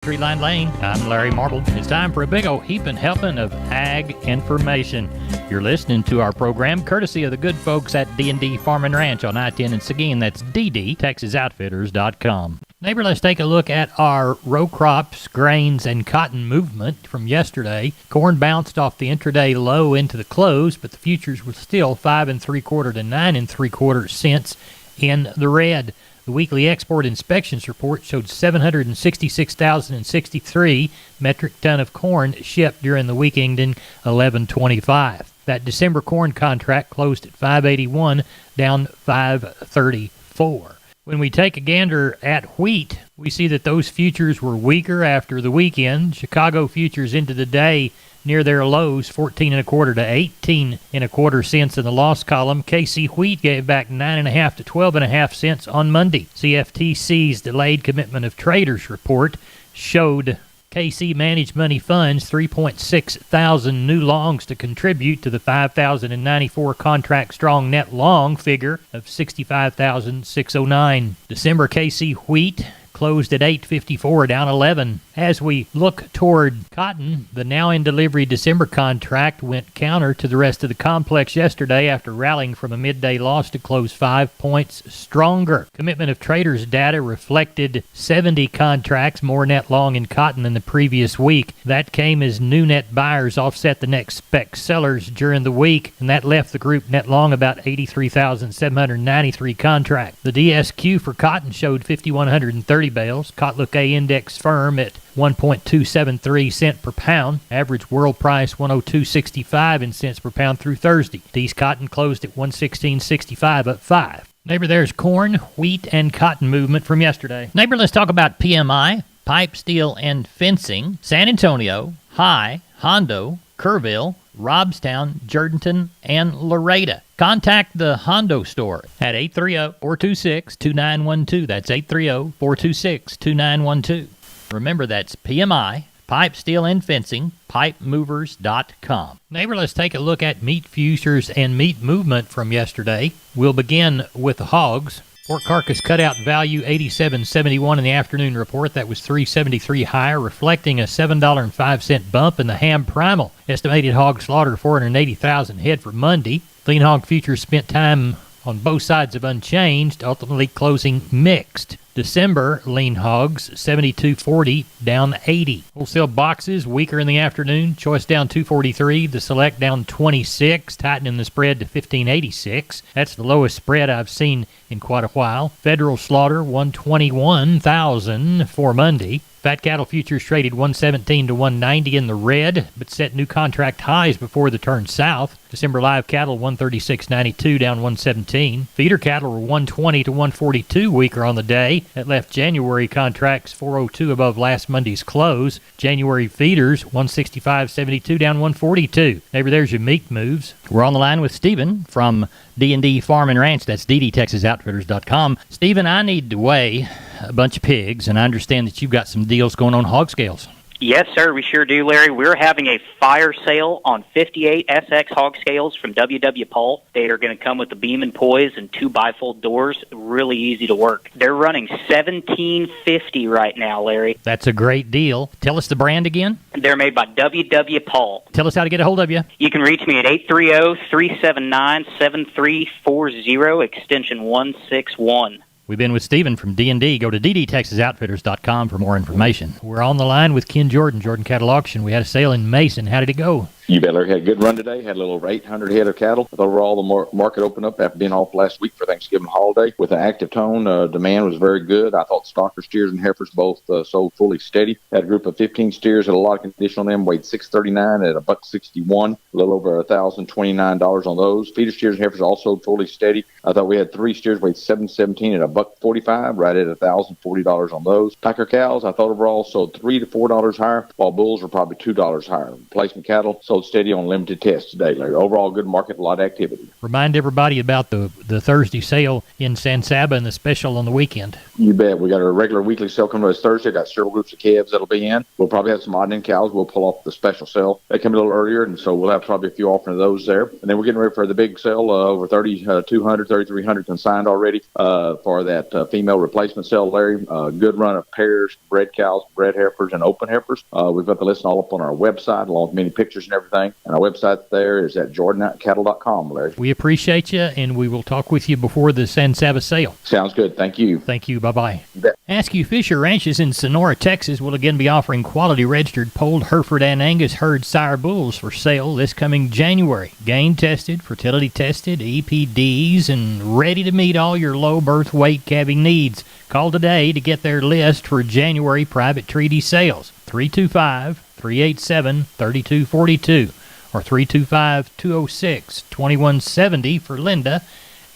Tree Line Lane, I'm Larry Marble. It's time for a big old heaping helping of ag information. You're listening to our program courtesy of the good folks at D&D Farm and Ranch on I-10 in Seguin. That's ddtexasoutfitters.com. Neighbor, let's take a look at our row crops, grains, and cotton movement from yesterday. Corn bounced off the intraday low into the close, but the futures were still 5 3/4 to 9 3/4 cents in the red. The weekly export inspections report showed 766,063 metric ton of corn shipped during the week ending 11/25. That December corn contract closed at 581, down 534. When we take a gander at wheat, we see that those futures were weaker after the weekend. Chicago futures into the day near their lows, 14 1/4 to 18 1/4 cents in the loss column. KC Wheat gave back 9 1/2 to 12 1/2 cents on Monday. CFTC's delayed commitment of traders report showed KC managed money funds 3.6 thousand new longs to contribute to the 5,094 contract strong net long figure of 65,609. December KC Wheat closed at 8.54, down 11. As we look toward cotton, the now in delivery December contract went counter to the rest of the complex yesterday after rallying from a midday loss to close 5 points stronger. Commitment of traders data reflected 70 contracts more net long in cotton than the previous week. That came as new net buyers offset the net spec sellers during the week, and that left the group net long about 83,793 contracts. The DSQ for cotton showed 5,130 bales. Cotlook A index firm at 1.273 cent per pound. Average world price 102.65 in cents per pound through Thursday. These cotton closed at 116.65, up 5. Neighbor, there's corn, wheat, and cotton movement from yesterday. Neighbor, let's talk about PMI, pipe, steel, and fencing. San Antonio, High, Hondo, Kerrville, Robstown, Jourdanton, and Laredo. Contact the Hondo store at 830-426-2912. That's 830-426-2912. Remember, that's PMI, pipe, steel, and fencing, pipemovers.com. Neighbor, let's take a look at meat futures and meat movement from yesterday. We'll begin with the hogs. Pork carcass cutout value 87.71 in the afternoon report. That was $3.73 higher, reflecting a $7.05 bump in the ham primal. Estimated hog slaughter 480,000 head for Monday. Lean hog futures spent time on both sides of unchanged, ultimately closing mixed. December lean hogs 72.40, down 80. Wholesale boxes weaker in the afternoon. Choice down 243. The select down 26, tightening the spread to 15.86. That's the lowest spread I've seen in quite a while. Federal slaughter 121,000 for Monday. Fat cattle futures traded 117 to 190 in the red, but set new contract highs before the turn south. December live cattle 136.92, down 117. Feeder cattle were 120 to 142 weaker on the day. That left January contracts 402 above last Monday's close. January feeders 165.72, down 142. Neighbor, there's your meat moves. We're on the line with Stephen from D&D Farm and Ranch. That's ddtexasoutfitters.com. Stephen, I need to weigh a bunch of pigs, and I understand that you've got some deals going on hog scales. Yes, sir, we sure do, Larry. We're having a fire sale on 58 SX hog scales from W.W. Paul. They are going to come with the beam and poise and 2 bifold doors. Really easy to work. They're running $17.50 right now, Larry. That's a great deal. Tell us the brand again. They're made by W.W. Paul. Tell us how to get a hold of you. You can reach me at 830-379-7340, extension 161. We've been with Stephen from D&D. Go to ddtexasoutfitters.com for more information. We're on the line with Ken Jordan Cattle Auction. We had a sale in Mason. How did it go? You bet, Larry. Had a good run today. Had a little over 800 head of cattle. But overall, the market opened up after being off last week for Thanksgiving holiday. With an active tone, demand was very good. I thought stocker steers and heifers both sold fully steady. Had a group of 15 steers, had a lot of condition on them, weighed 639 at $1.61, a little over $1,029 on those. Feeder steers and heifers also fully steady. I thought we had 3 steers weighed 717 at $1.45, right at $1,040 on those. Packer cows, I thought overall sold $3 to $4 higher, while bulls were probably $2 higher. Replacement cattle sold hold steady on limited tests today, Larry. Overall, good market, a lot of activity. Remind everybody about the Thursday sale in San Saba and the special on the weekend. You bet. We got a regular weekly sale coming this Thursday. Got several groups of calves that'll be in. We'll probably have some odd-end cows. We'll pull off the special sale. They come a little earlier, and so we'll have probably a few offering of those there. And then we're getting ready for the big sale, over 3,200, 3,300 consigned already for that female replacement sale, Larry. Good run of pairs, bred cows, bred heifers, and open heifers. We've got the listing all up on our website, along with many pictures and everything. And our website there is at jordancattle.com, Larry. We appreciate you, and we will talk with you before the San Saba sale. Sounds good. Thank you. Thank you. Bye-bye. You bet. Askew Fisher Ranches in Sonora, Texas will again be offering quality registered polled Hereford and Angus herd sire bulls for sale this coming January. Gain tested, fertility tested, EPDs, and ready to meet all your low birth weight calving needs. Call today to get their list for January private treaty sales. 325-387-3242 or 325-206-2170 for Linda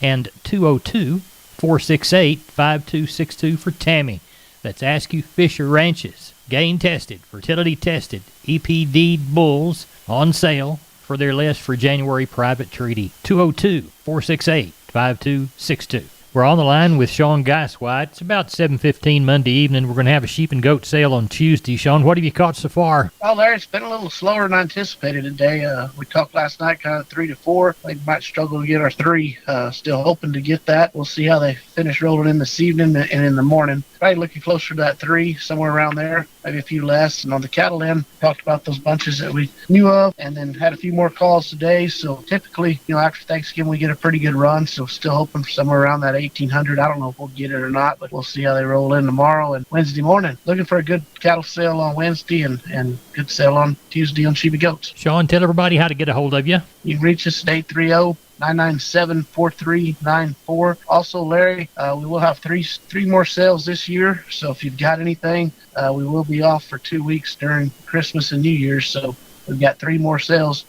and 202-468-5262 for Tammy. That's Askew Fisher Ranches. Gain tested, fertility tested, EPD bulls on sale for their list for January private treaty. 202-468-5262. We're on the line with Sean Geiswhite. It's about 7:15 Monday evening. We're going to have a sheep and goat sale on Tuesday. Sean, what have you caught so far? Well, Larry, it's been a little slower than anticipated today. We talked last night kind of 3 to 4. We might struggle to get our 3. Still hoping to get that. We'll see how they finish rolling in this evening and in the morning. Probably looking closer to that 3, somewhere around there, maybe a few less. And on the cattle end, talked about those bunches that we knew of and then had a few more calls today. So typically, after Thanksgiving, we get a pretty good run. So still hoping for somewhere around that 1,800. I don't know if we'll get it or not, but we'll see how they roll in tomorrow and Wednesday morning. Looking for a good cattle sale on Wednesday and good sale on Tuesday on sheep and goats. Sean, tell everybody how to get a hold of you. You can reach us at 830-997-4394. Also, Larry, we will have three more sales this year. So if you've got anything, we will be off for 2 weeks during Christmas and New Year's. So we've got 3 more sales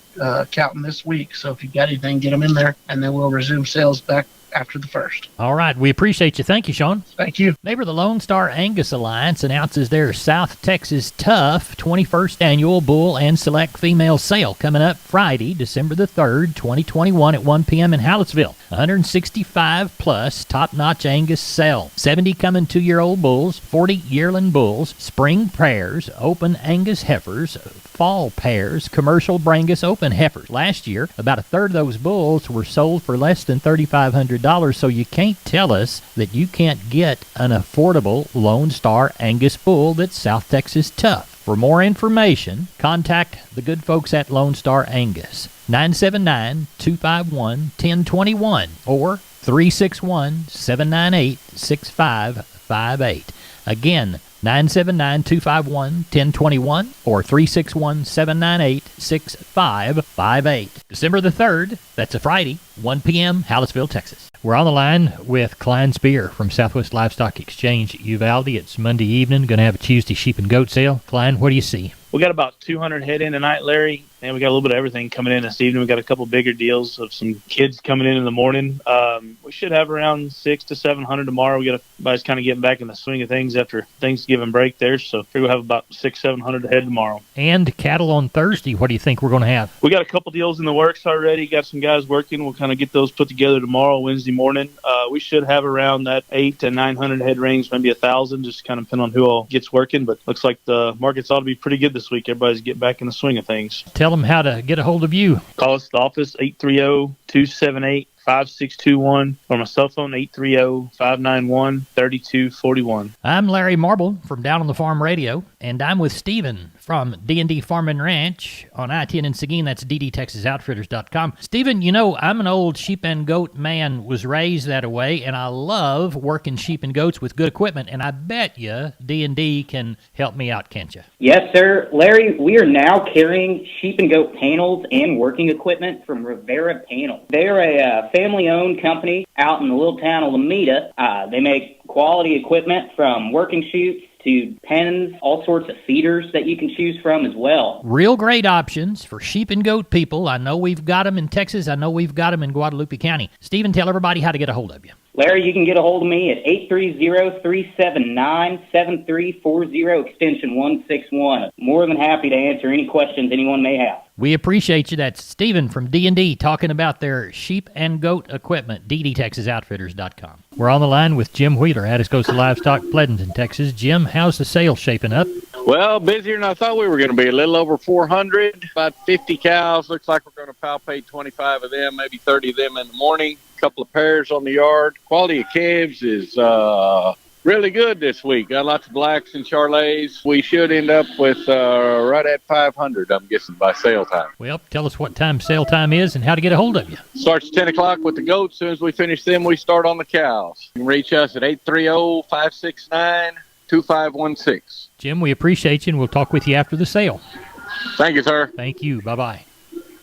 counting this week. So if you've got anything, get them in there, and then we'll resume sales back after the 1st. All right. We appreciate you. Thank you, Sean. Thank you. Neighbor, the Lone Star Angus Alliance announces their South Texas Tough 21st Annual Bull and Select Female Sale coming up Friday, December the 3rd, 2021 at 1 p.m. in Hallettsville. 165 plus top-notch Angus sale. 70 coming 2-year-old bulls, 40 yearling bulls, spring pairs, open Angus heifers, fall pairs, commercial Brangus open heifers. Last year, about a third of those bulls were sold for less than $3,500, so you can't tell us that you can't get an affordable Lone Star Angus bull that's South Texas Tough. For more information, contact the good folks at Lone Star Angus, 979-251-1021 or 361-798-6558. Again, 979-251-1021 or 361-798-6558. December the 3rd, that's a Friday, 1 p.m., Hallettsville, Texas. We're on the line with Klein Spear from Southwest Livestock Exchange Uvalde. It's Monday evening. Going to have a Tuesday sheep and goat sale. Klein, what do you see? We got about 200 head in tonight, Larry, and we got a little bit of everything coming in this evening. We got a couple bigger deals of some kids coming in the morning. We should have around 600 to 700 tomorrow. We got everybody's kind of getting back in the swing of things after Thanksgiving break there, so I figure we'll have about 600-700 head tomorrow. And cattle on Thursday, what do you think we're going to have? We got a couple deals in the works already. Got some guys working. We'll kind of get those put together tomorrow, Wednesday morning. We should have around that 800 to 900 head range, maybe 1,000, just kind of depending on who all gets working. But looks like the markets ought to be pretty good this week. Everybody's getting back in the swing of things. Tell them how to get a hold of you. Call us at the office, 830-278-5621, or my cell phone, 830-591-3241. I'm Larry Marble from Down on the Farm Radio, and I'm with Stephen from D&D Farm and Ranch on I-10 in Seguin. That's ddtexasoutfitters.com. Stephen, I'm an old sheep and goat man, was raised that way, and I love working sheep and goats with good equipment, and I bet you D&D can help me out, can't you? Yes, sir. Larry, we are now carrying sheep and goat panels and working equipment from Rivera Panel. They're a family-owned company out in the little town of Lomita. They make quality equipment from working chutes to pens, all sorts of feeders that you can choose from as well. Real great options for sheep and goat people. I know we've got them in Texas. I know we've got them in Guadalupe County. Stephen, tell everybody how to get a hold of you. Larry, you can get a hold of me at 830-379-7340, extension 161. More than happy to answer any questions anyone may have. We appreciate you. That's Stephen from D&D talking about their sheep and goat equipment, ddtexasoutfitters.com. We're on the line with Jim Wheeler, Addis Coast Livestock, Pleasanton, Texas. Jim, how's the sale shaping up? Well, busier than I thought we were going to be. A little over 400, about 50 cows. Looks like we're going to palpate 25 of them, maybe 30 of them in the morning. A couple of pairs on the yard. Quality of calves is really good this week. Got lots of blacks and Charolais. We should end up with right at 500, I'm guessing, by sale time. Well, tell us what time sale time is and how to get a hold of you. Starts at 10 o'clock with the goats. As soon as we finish them, we start on the cows. You can reach us at 830-569-2516. Jim, we appreciate you, and we'll talk with you after the sale. Thank you, sir. Thank you. Bye-bye.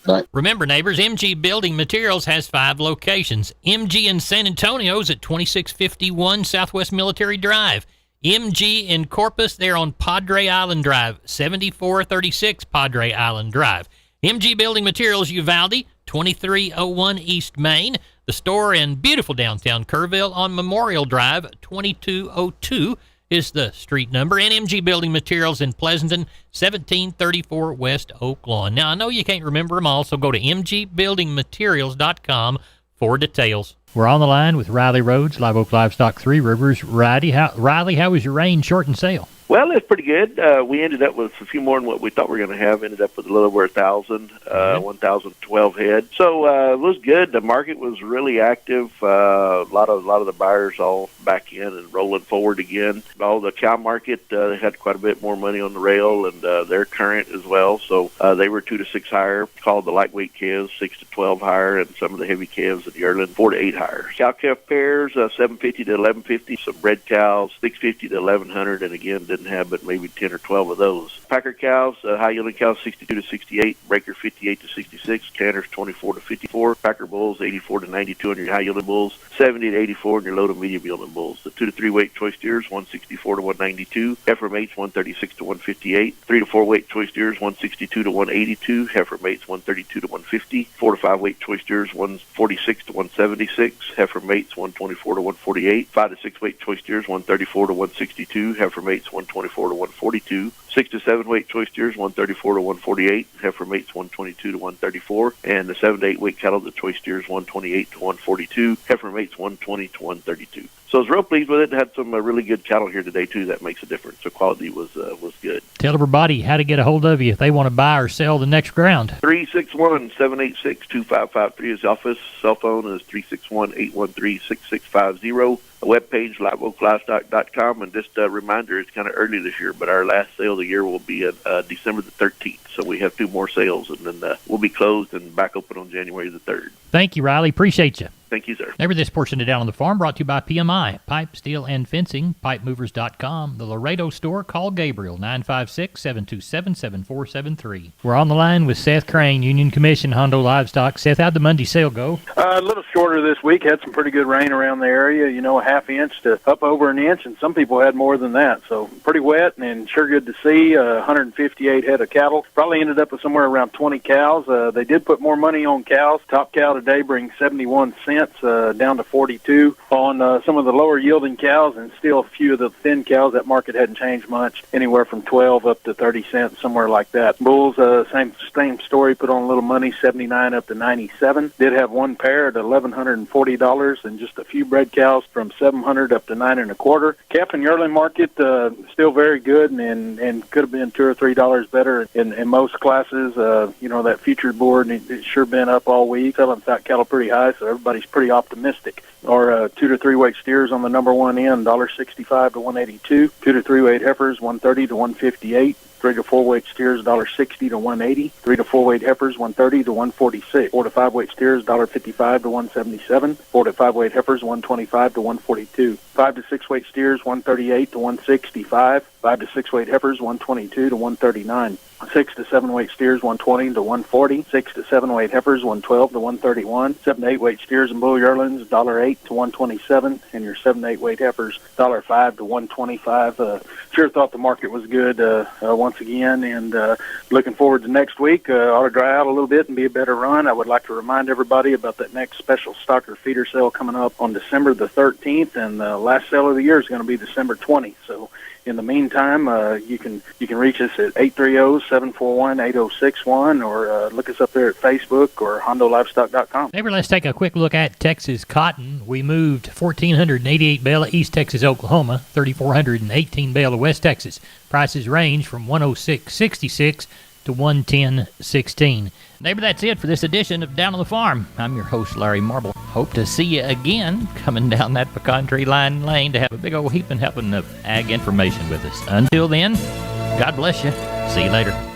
Bye. Remember, neighbors, MG Building Materials has 5 locations. MG in San Antonio is at 2651 Southwest Military Drive. MG in Corpus, they're on Padre Island Drive, 7436 Padre Island Drive. MG Building Materials, Uvalde, 2301 East Main. The store in beautiful downtown Kerrville on Memorial Drive, 2202 is the street number. And MG Building Materials in Pleasanton, 1734 West Oak Lawn. Now, I know you can't remember them all, so go to mgbuildingmaterials.com for details. We're on the line with Riley Rhodes, Live Oak Livestock, Three Rivers. Riley, how was your range short and sale? Well, it's pretty good. We ended up with a few more than what we thought we were going to have. Ended up with a little over 1,012 head. So it was good. The market was really active. A lot of the buyers all back in and rolling forward again. All the cow market, they had quite a bit more money on the rail, and they're current as well. So they were 2 to 6 higher. Called the lightweight calves 6 to 12 higher, and some of the heavy calves at yearling 4 to 8 higher. Cow calf pairs 750 to 1150. Some bred cows 650 to 1100, and again didn't have but maybe 10 or 12 of those. Packer cows, high yielding cows 62 to 68, breaker 58 to 66, canners 24 to 54, packer bulls 84 to 92 on your high yielding bulls, 70 to 84 on your low to medium yielding bulls. The 2 to 3 weight choice steers 164 to 192, heifer mates 136 to 158, 3 to 4 weight choice steers 162 to 182, heifer mates 132 to 150, 4 to 5 weight choice steers 146 to 176, heifer mates 124 to 148, 5 to 6 weight choice steers 134 to 162, heifer mates 124 to 142, 6 to 7 weight choice steers 134 to 148, heifer mates 122 to 134, and the 7 to 8 weight cattle, the choice steers 128 to 142, heifer mates 120 to 132. So I was real pleased with it. Had some really good cattle here today too. That makes a difference. So quality was good. Tell everybody how to get a hold of you if they want to buy or sell the next ground. 361-786-2553 is the office. Cell phone is 361-813-6650. A webpage, liveoaklivestock.com. And just a reminder, it's kind of early this year, but our last sale of the year will be at December the 13th. So we have 2 more sales, and then we'll be closed and back open on January the 3rd. Thank you, Riley. Appreciate you. Thank you, sir. Neighbor, this portion of Down on the Farm brought to you by PMI, Pipe, Steel, and Fencing, pipemovers.com, the Laredo store. Call Gabriel, 956-727-7473. We're on the line with Seth Crane, Union Commission, Hondo Livestock. Seth, how'd the Monday sale go? A little shorter this week. Had some pretty good rain around the area, a half inch to up over an inch, and some people had more than that. So pretty wet and sure good to see. 158 head of cattle. Probably ended up with somewhere around 20 cows. They did put more money on cows. Top cow today brings 71 cents. Down to 42 on some of the lower yielding cows, and still a few of the thin cows. That market hadn't changed much, anywhere from 12 up to 30 cents, somewhere like that. Bulls, same story, put on a little money, 79 up to 97. Did have one pair at $1,140, and just a few bred cows from 700 up to 9 1/4. Calf and yearling market still very good, and could have been $2 or $3 better in most classes. That featured board, it's sure been up all week, selling fat cattle pretty high, so everybody's pretty optimistic. Or 2 to 3 weight steers on the number one end, $1.65 to 182. 2 to 3 weight heifers, 130 to 158. 3 to 4 weight steers, $1.60 to 180. 3 to 4 weight heifers, 130 to 146. 4 to 5 weight steers, $1.55 to 177. 4 to 5 weight heifers, 125 to 142. 5 to 6 weight steers, 138 to 165. 5 to 6 weight heifers, 122 to 139. 6 to 7 weight steers, 120 to 140. 6 to 7 weight heifers, 112 to 131. 7 to 8 weight steers and bull yearlings, $1.08 to 127. And your 7 to 8 weight heifers, $1.05 to 125. Sure thought the market was good once again, and looking forward to next week. Ought to dry out a little bit and be a better run. I would like to remind everybody about that next special stocker feeder sale coming up on December the 13th, and the last sale of the year is going to be December 20th. So in the meantime, you can reach us at 830-741-8061 or look us up there at Facebook or HondoLivestock.com. Neighbor, let's take a quick look at Texas cotton. We moved 1,488 bale of East Texas, Oklahoma, 3,418 bale of West Texas. Prices range from 106.66 to 110.16. Neighbor, that's it for this edition of Down on the Farm. I'm your host, Larry Marble. Hope to see you again coming down that pecan tree line lane to have a big old heaping helping of ag information with us. Until then, God bless you. See you later.